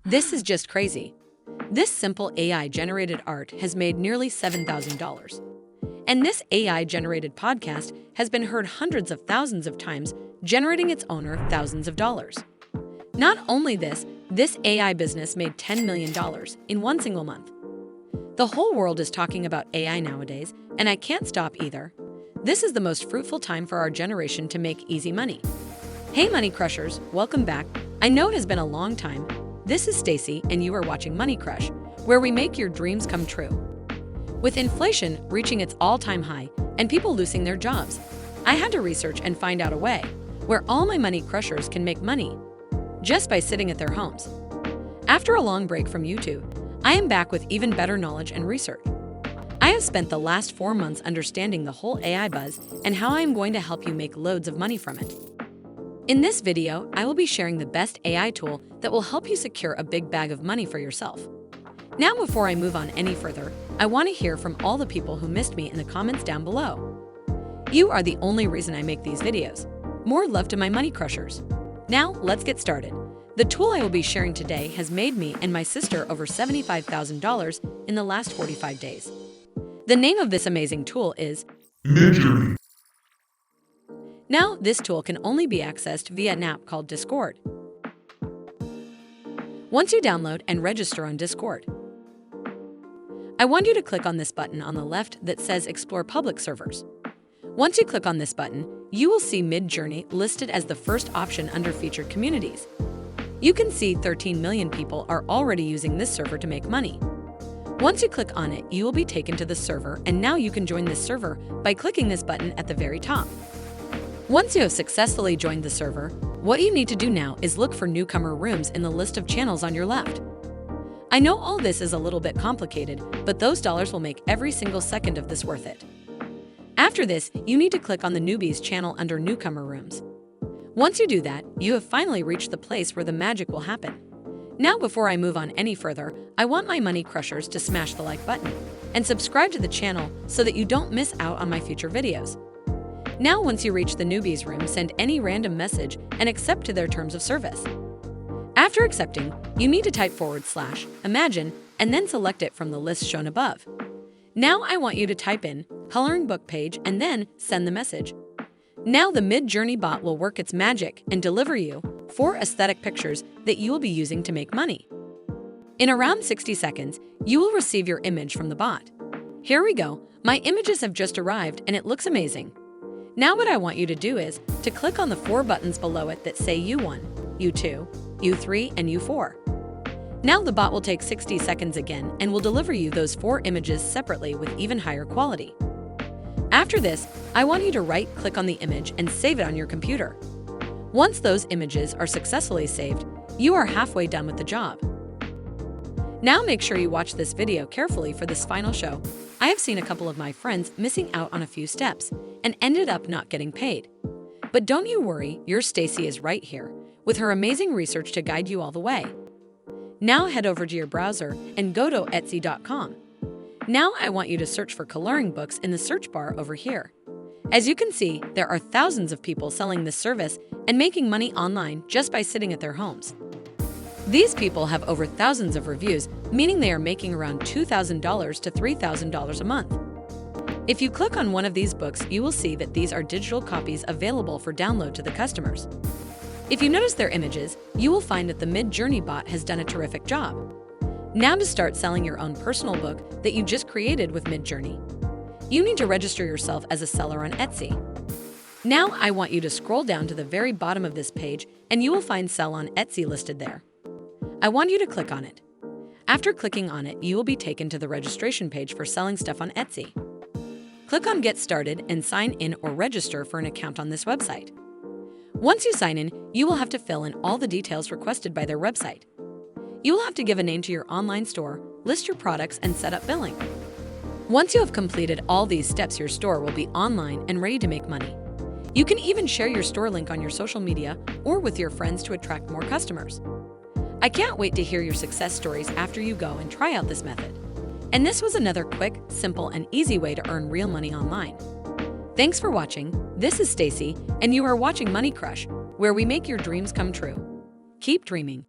This is just crazy. This simple AI-generated art has made nearly $7,000. And this AI-generated podcast has been heard hundreds of thousands of times, generating its owner thousands of dollars. Not only this AI business made $10 million in one single month. The whole world is talking about AI nowadays, and I can't stop either. This is the most fruitful time for our generation to make easy money. Hey Money Crushers, welcome back. I know it has been a long time. This is Stacy, and you are watching Money Crush, where we make your dreams come true. With inflation reaching its all-time high and people losing their jobs, I had to research and find out a way where all my Money Crushers can make money just by sitting at their homes. After a long break from YouTube, I am back with even better knowledge and research. I have spent the last 4 months understanding the whole AI buzz and how I am going to help you make loads of money from it. In this video, I will be sharing the best AI tool that will help you secure a big bag of money for yourself. Now, before I move on any further, I want to hear from all the people who missed me in the comments down below. You are the only reason I make these videos. More love to my Money Crushers. Now, let's get started. The tool I will be sharing today has made me and my sister over $75,000 in the last 45 days. The name of this amazing tool is Midjourney. Now, this tool can only be accessed via an app called Discord. Once you download and register on Discord, I want you to click on this button on the left that says Explore Public Servers. Once you click on this button, you will see Midjourney listed as the first option under Featured Communities. You can see 13 million people are already using this server to make money. Once you click on it, you will be taken to the server, and now you can join this server by clicking this button at the very top. Once you have successfully joined the server, what you need to do now is look for newcomer rooms in the list of channels on your left. I know all this is a little bit complicated, but those dollars will make every single second of this worth it. After this, you need to click on the newbies channel under newcomer rooms. Once you do that, you have finally reached the place where the magic will happen. Now, before I move on any further, I want my Money Crushers to smash the like button and subscribe to the channel so that you don't miss out on my future videos. Now, once you reach the newbies room, send any random message and accept to their terms of service. After accepting, you need to type /imagine and then select it from the list shown above. Now I want you to type in coloring book page and then send the message. Now the Midjourney bot will work its magic and deliver you 4 aesthetic pictures that you will be using to make money. In around 60 seconds, you will receive your image from the bot. Here we go. My images have just arrived and it looks amazing. Now what I want you to do is to click on the 4 buttons below it that say U1, U2, U3, and U4. Now the bot will take 60 seconds again and will deliver you those 4 images separately with even higher quality. After this, I want you to right-click on the image and save it on your computer. Once those images are successfully saved, you are halfway done with the job. Now make sure you watch this video carefully for this final show. I have seen a couple of my friends missing out on a few steps and ended up not getting paid. But don't you worry, your Stacy is right here with her amazing research to guide you all the way. Now head over to your browser and go to Etsy.com. Now I want you to search for coloring books in the search bar over here. As you can see, there are thousands of people selling this service and making money online just by sitting at their homes. These people have over thousands of reviews, meaning they are making around $2,000 to $3,000 a month. If you click on one of these books, you will see that these are digital copies available for download to the customers. If you notice their images, you will find that the Midjourney bot has done a terrific job. Now to start selling your own personal book that you just created with Midjourney, you need to register yourself as a seller on Etsy. Now I want you to scroll down to the very bottom of this page and you will find Sell on Etsy listed there. I want you to click on it. After clicking on it, you will be taken to the registration page for selling stuff on Etsy. Click on Get Started and sign in or register for an account on this website. Once you sign in, you will have to fill in all the details requested by their website. You will have to give a name to your online store, list your products, and set up billing. Once you have completed all these steps, your store will be online and ready to make money. You can even share your store link on your social media or with your friends to attract more customers. I can't wait to hear your success stories after you go and try out this method. And this was another quick, simple, and easy way to earn real money online. Thanks for watching. This is Stacy, and you are watching Money Crush, where we make your dreams come true. Keep dreaming.